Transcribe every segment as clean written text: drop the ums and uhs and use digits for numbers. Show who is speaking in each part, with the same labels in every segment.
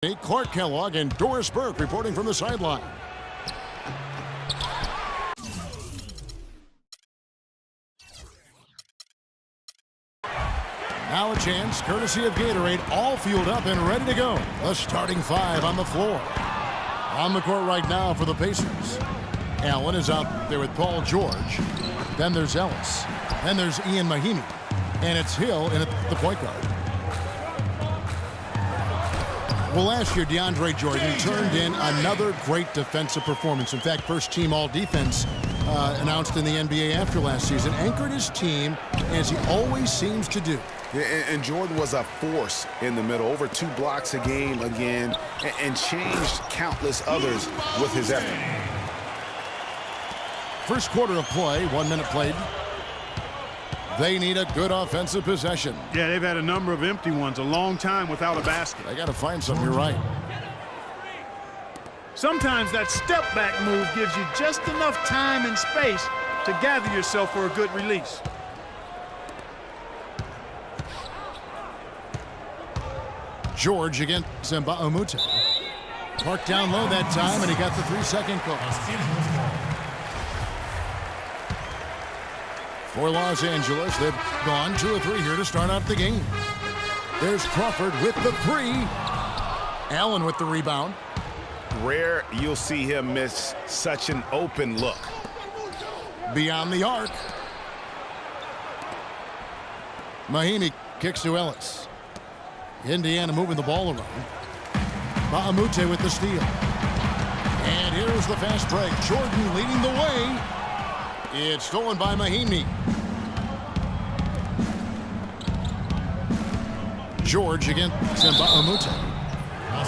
Speaker 1: Clark Kellogg and Doris Burke reporting from the sideline. Now a chance, courtesy of Gatorade, all fueled up and ready to go. The starting five on the floor. On the court right now for the Pacers. Allen is out there with Paul George. Then there's Ellis. Then there's Ian Mahinmi. And it's Hill in at the point guard. Well, last year, DeAndre Jordan turned in another great defensive performance. In fact, first team all-defense announced in the NBA after last season. Anchored his team, as he always seems to do.
Speaker 2: Yeah, and Jordan was a force in the middle. Over 2 blocks a game again, and changed countless others with his effort.
Speaker 1: First quarter of play, 1 minute played. They need a good offensive possession.
Speaker 3: Yeah, they've had a number of empty ones, a long time without a basket.
Speaker 1: They got to find something, you're right.
Speaker 3: Sometimes that step-back move gives you just enough time and space to gather yourself for a good release.
Speaker 1: George against Mbah-a-Moute. Parked down low that time, and he got the 3-second call. For Los Angeles, they've gone 2 of 3 here to start out the game. There's Crawford with the 3. Allen with the rebound.
Speaker 2: Rare you'll see him miss such an open look.
Speaker 1: Beyond the arc. Mahinmi kicks to Ellis. Indiana moving the ball around. Mbah-a-Moute with the steal. And here's the fast break. Jordan leading the way. It's stolen by Mahinmi. George against Mbah-a-Moute.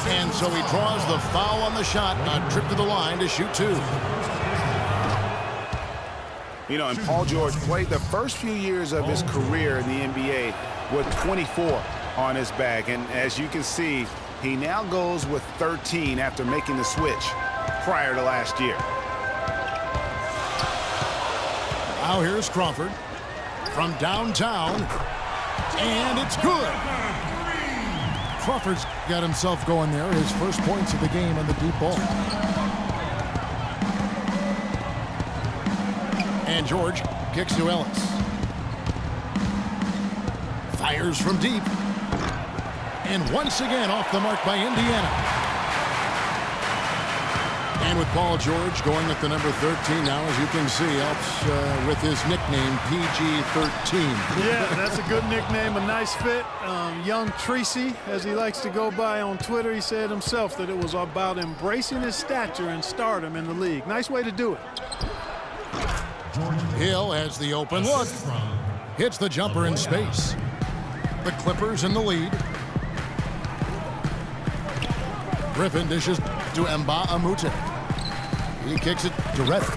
Speaker 1: And so he draws the foul on the shot. A trip to the line to shoot 2.
Speaker 2: You know, and Paul George played the first few years of his career in the NBA with 24 on his back. And as you can see, he now goes with 13 after making the switch prior to last year.
Speaker 1: Now here's Crawford from downtown, and it's good. Crawford's got himself going there. His first points of the game on the deep ball. And George kicks to Ellis. Fires from deep. And once again off the mark by Indiana. And with Paul George going at the number 13 now, as you can see, helps with his nickname, PG-13.
Speaker 3: Yeah, that's a good nickname, a nice fit. Young Tracy, as he likes to go by on Twitter, he said himself that it was about embracing his stature and stardom in the league. Nice way to do it.
Speaker 1: Hill has the open look. Hits the jumper in space. The Clippers in the lead. Griffin dishes to Mbah-a-Moute. He kicks it to Reddick.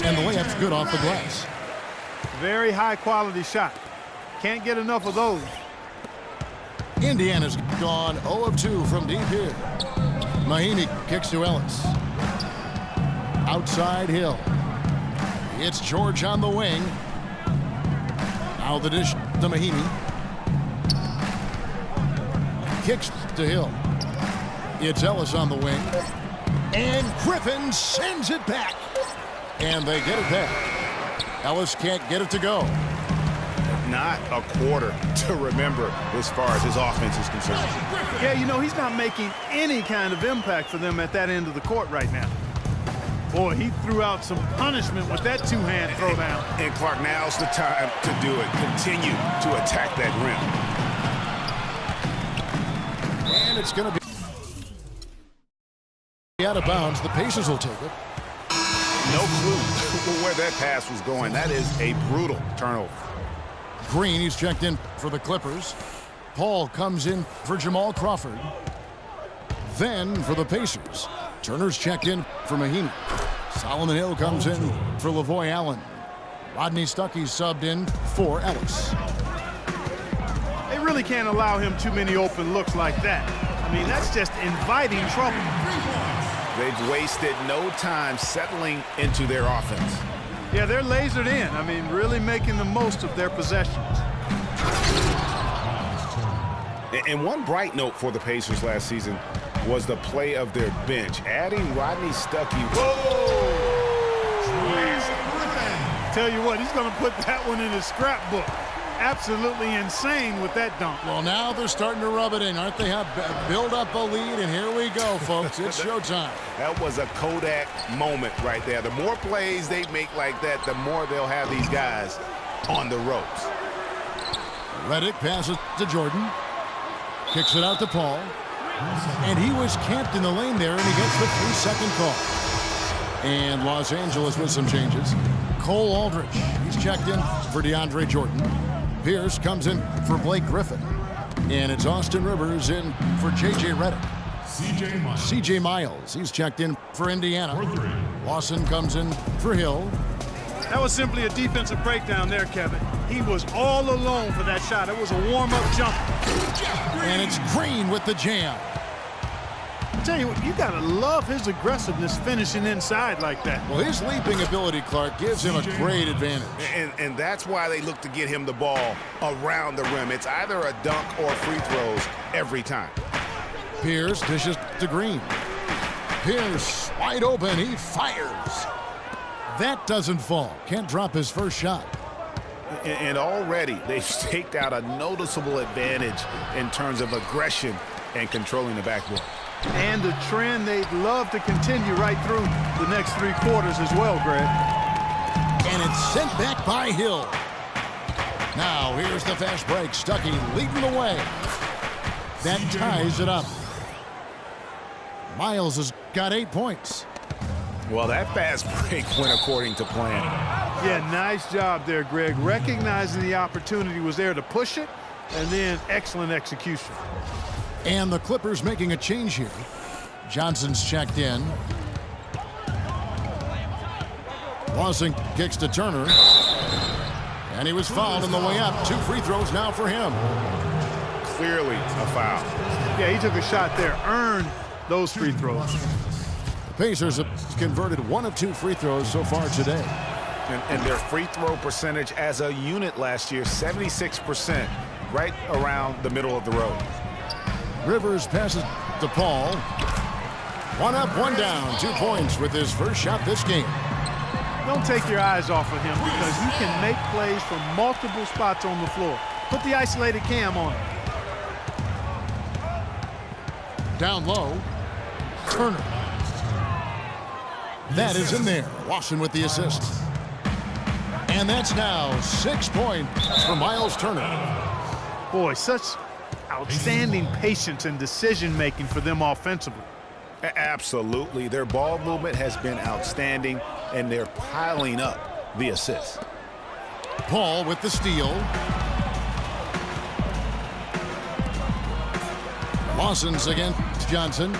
Speaker 1: And the layup's good off the glass.
Speaker 3: Very high-quality shot. Can't get enough of those.
Speaker 1: Indiana's gone 0 of 2 from deep here. Mahinmi kicks to Ellis. Outside Hill. It's George on the wing. Now the dish to Mahinmi. Kicks to Hill. It's Ellis on the wing. And Griffin sends it back. And they get it back. Ellis can't get it to go.
Speaker 2: Not a quarter to remember as far as his offense is concerned.
Speaker 3: Yeah, you know, he's not making any kind of impact for them at that end of the court right now. Boy, he threw out some punishment with that 2-hand throwdown.
Speaker 2: And Clark, now's the time to do it. Continue to attack that rim.
Speaker 1: And it's going to be out of bounds. The Pacers will take it.
Speaker 2: No clue where that pass was going. That is a brutal turnover.
Speaker 1: Green, he's checked in for the Clippers. Paul comes in for Jamal Crawford. Then for the Pacers, Turner's checked in for Mahinmi. Solomon Hill comes in for Lavoy Allen. Rodney Stuckey's subbed in for Ellis.
Speaker 3: They really can't allow him too many open looks like that. I mean, that's just inviting trouble.
Speaker 2: They've wasted no time settling into their offense.
Speaker 3: Yeah, they're lasered in. I mean, really making the most of their possessions.
Speaker 2: And one bright note for the Pacers last season, was the play of their bench. Adding Rodney Stuckey. Whoa!
Speaker 3: Tell you what, he's going to put that one in his scrapbook. Absolutely insane with that dunk.
Speaker 1: Well, now they're starting to rub it in, aren't they? Build up a lead, and here we go, folks. It's showtime.
Speaker 2: That was a Kodak moment right there. The more plays they make like that, the more they'll have these guys on the ropes.
Speaker 1: Redick passes to Jordan. Kicks it out to Paul. And he was camped in the lane there, and he gets the 3-second call. And Los Angeles with some changes. Cole Aldrich, he's checked in for DeAndre Jordan. Pierce comes in for Blake Griffin. And it's Austin Rivers in for J.J. Redick. C.J. Miles, he's checked in for Indiana. Lawson comes in for Hill.
Speaker 3: That was simply a defensive breakdown there, Kevin. He was all alone for that shot. It was a warm-up jump.
Speaker 1: And it's Green with the jam.
Speaker 3: I tell you what, you gotta love his aggressiveness finishing inside like that.
Speaker 1: Well, his leaping ability, Clark, gives him a great advantage.
Speaker 2: And that's why they look to get him the ball around the rim. It's either a dunk or free throws every time.
Speaker 1: Pierce dishes to Green. Pierce wide open. He fires. That doesn't fall. Can't drop his first shot.
Speaker 2: And already they've staked out a noticeable advantage in terms of aggression and controlling the backboard.
Speaker 3: And a trend they'd love to continue right through the next 3 quarters as well, Greg.
Speaker 1: And it's sent back by Hill. Now here's the fast break. Stuckey leading the way. That ties it up. Miles has got 8 points.
Speaker 2: Well, that fast break went according to plan.
Speaker 3: Yeah, nice job there, Greg. Recognizing the opportunity was there to push it, and then excellent execution.
Speaker 1: And the Clippers making a change here. Johnson's checked in. Lawson kicks to Turner. And he was fouled on the way up. 2 free throws now for him.
Speaker 2: Clearly a foul.
Speaker 3: Yeah, he took a shot there, earned those free throws.
Speaker 1: The Pacers have converted 1 of 2 free throws so far today.
Speaker 2: And their free throw percentage as a unit last year, 76%, right around the middle of the road.
Speaker 1: Rivers passes to Paul. 1 up, 1 down. 2 points with his first shot this game.
Speaker 3: Don't take your eyes off of him because he can make plays from multiple spots on the floor. Put the isolated cam on him.
Speaker 1: Down low. Turner. That is in there. Lawson with the assist. And that's now 6 points for Miles Turner.
Speaker 3: Boy, such outstanding patience and decision-making for them offensively.
Speaker 2: Absolutely. Their ball movement has been outstanding, and they're piling up the assists.
Speaker 1: Paul with the steal. Lawson's against Johnson.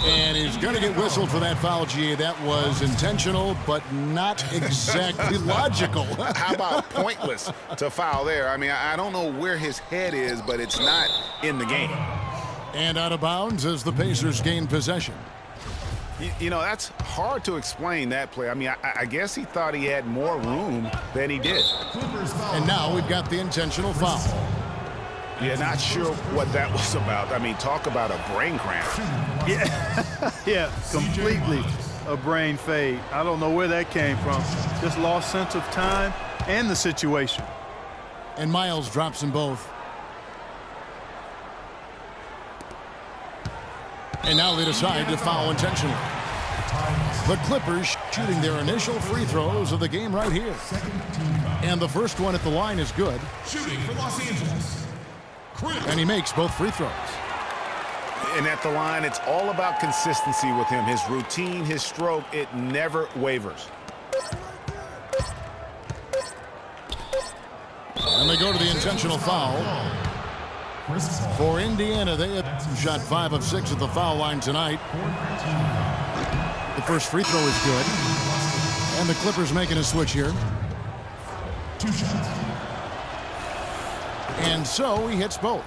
Speaker 1: And he's going to get whistled for that foul, G. That was intentional, but not exactly logical.
Speaker 2: How about pointless to foul there? I mean, I don't know where his head is, but it's not in the game.
Speaker 1: And out of bounds as the Pacers gain possession.
Speaker 2: You know, that's hard to explain that play. I mean, I guess he thought he had more room than he did.
Speaker 1: And now we've got the intentional foul.
Speaker 2: Yeah, not sure what that was about. I mean, talk about a brain cramp.
Speaker 3: Yeah, completely a brain fade. I don't know where that came from. Just lost sense of time and the situation.
Speaker 1: And Miles drops them both. And now they decide to foul intentionally. The Clippers shooting their initial free throws of the game right here. And the first one at the line is good.
Speaker 4: Shooting for Los Angeles.
Speaker 1: And he makes both free throws.
Speaker 2: And at the line, it's all about consistency with him. His routine, his stroke, it never wavers.
Speaker 1: And they go to the intentional foul. For Indiana, they have shot 5 of 6 at the foul line tonight. The first free throw is good. And the Clippers making a switch here.
Speaker 4: 2 shots.
Speaker 1: And so he hits both.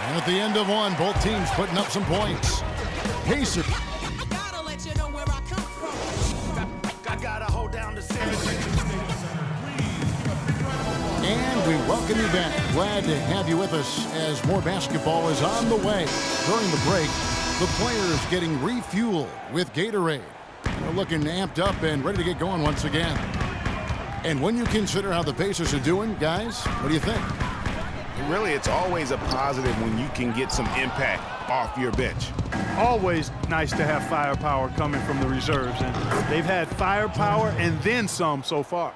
Speaker 1: And at the end of one, both teams putting up some points. Pacers.
Speaker 5: I gotta let you know where I come from. I gotta hold down the center.
Speaker 1: welcome you back. Glad to have you with us as more basketball is on the way. During the break, the players getting refueled with Gatorade. They're looking amped up and ready to get going once again. And when you consider how the Pacers are doing, guys, what do you think?
Speaker 2: Really, it's always a positive when you can get some impact off your bench.
Speaker 3: Always nice to have firepower coming from the reserves, and they've had firepower and then some so far.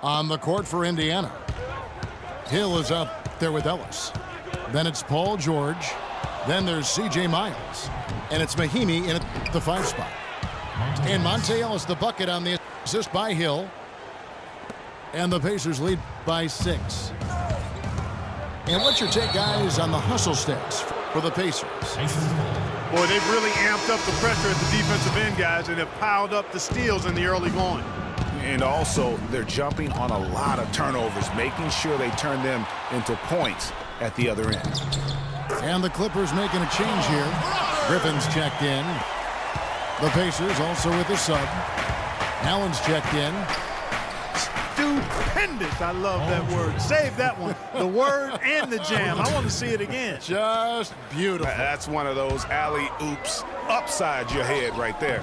Speaker 1: On the court for Indiana, Hill is up there with Ellis. Then it's Paul George. Then there's C.J. Miles. And it's Mahinmi in at the 5 spot. And Monte Ellis the bucket on the assist by Hill. And the Pacers lead by 6. And what's your take, guys, on the hustle stats for the Pacers?
Speaker 3: Boy, they've really amped up the pressure at the defensive end, guys, and have piled up the steals in the early going.
Speaker 2: And also, they're jumping on a lot of turnovers, making sure they turn them into points at the other end.
Speaker 1: And the Clippers making a change here. Griffin's checked in. The Pacers also with the sub. Allen's checked in.
Speaker 3: Stupendous. I love that word. Save that one. The word and the jam. I want to see it again.
Speaker 1: Just beautiful.
Speaker 2: That's one of those alley-oops upside your head right there.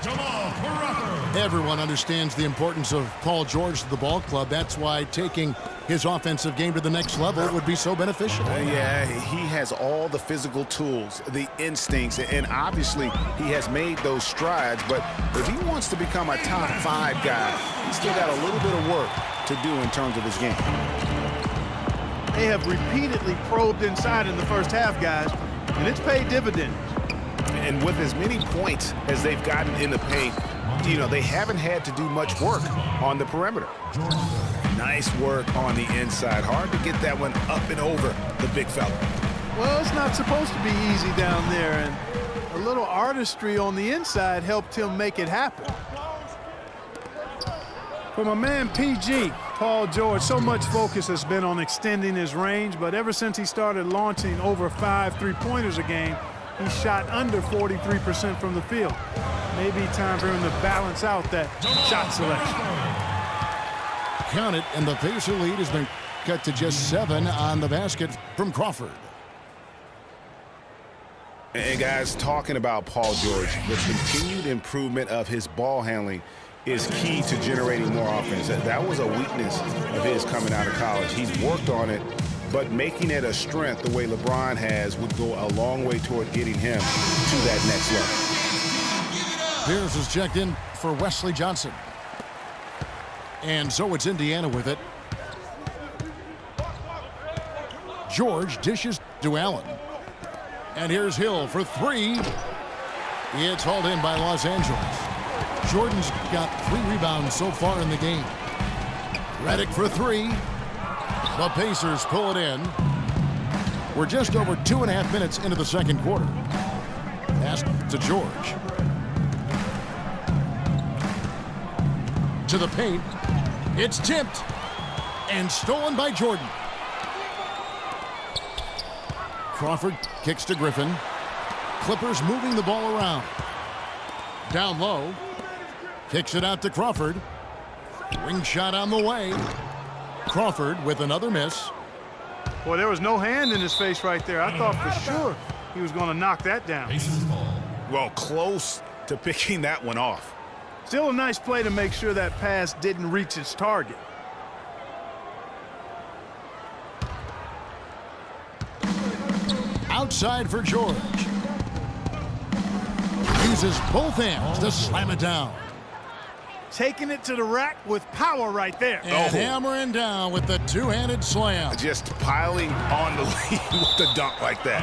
Speaker 4: Jamal Crawford.
Speaker 1: Everyone understands the importance of Paul George to the ball club. That's why taking his offensive game to the next level would be so beneficial.
Speaker 2: Yeah, he has all the physical tools, the instincts, and obviously he has made those strides. But if he wants to become a top 5 guy, he's still got a little bit of work to do in terms of his game.
Speaker 3: They have repeatedly probed inside in the first half, guys, and it's paid dividends.
Speaker 2: And with as many points as they've gotten in the paint, you know, they haven't had to do much work on the perimeter. Nice work on the inside. Hard to get that one up and over the big fella.
Speaker 3: Well, it's not supposed to be easy down there, and a little artistry on the inside helped him make it happen. For my man PG, Paul George, so much focus has been on extending his range, but ever since he started launching over 5 3-pointers a game, he shot under 43% from the field. Maybe time for him to balance out that shot selection.
Speaker 1: Count it, and the Pacer lead has been cut to just 7 on the basket from Crawford.
Speaker 2: And guys, talking about Paul George, the continued improvement of his ball handling is key to generating more offense. That was a weakness of his coming out of college. He's worked on it, but making it a strength the way LeBron has would go a long way toward getting him to that next level.
Speaker 1: Pierce is checked in for Wesley Johnson. And so it's Indiana with it. George dishes to Allen. And here's Hill for 3. It's hauled in by Los Angeles. Jordan's got 3 rebounds so far in the game. Redick for 3. The Pacers pull it in. We're just over 2.5 minutes into the second quarter. Pass to George. To the paint. It's tipped and stolen by Jordan. Crawford kicks to Griffin. Clippers moving the ball around. Down low. Kicks it out to Crawford. Ring shot on the way. Crawford with another miss.
Speaker 3: Boy, there was no hand in his face right there. I thought for sure he was going to knock that down.
Speaker 2: Well, close to picking that one off.
Speaker 3: Still a nice play to make sure that pass didn't reach its target.
Speaker 1: Outside for George. Uses both hands to slam it down.
Speaker 3: Taking it to the rack with power right there.
Speaker 1: And hammering down with the two-handed slam.
Speaker 2: Just piling on the lead with the dunk like that.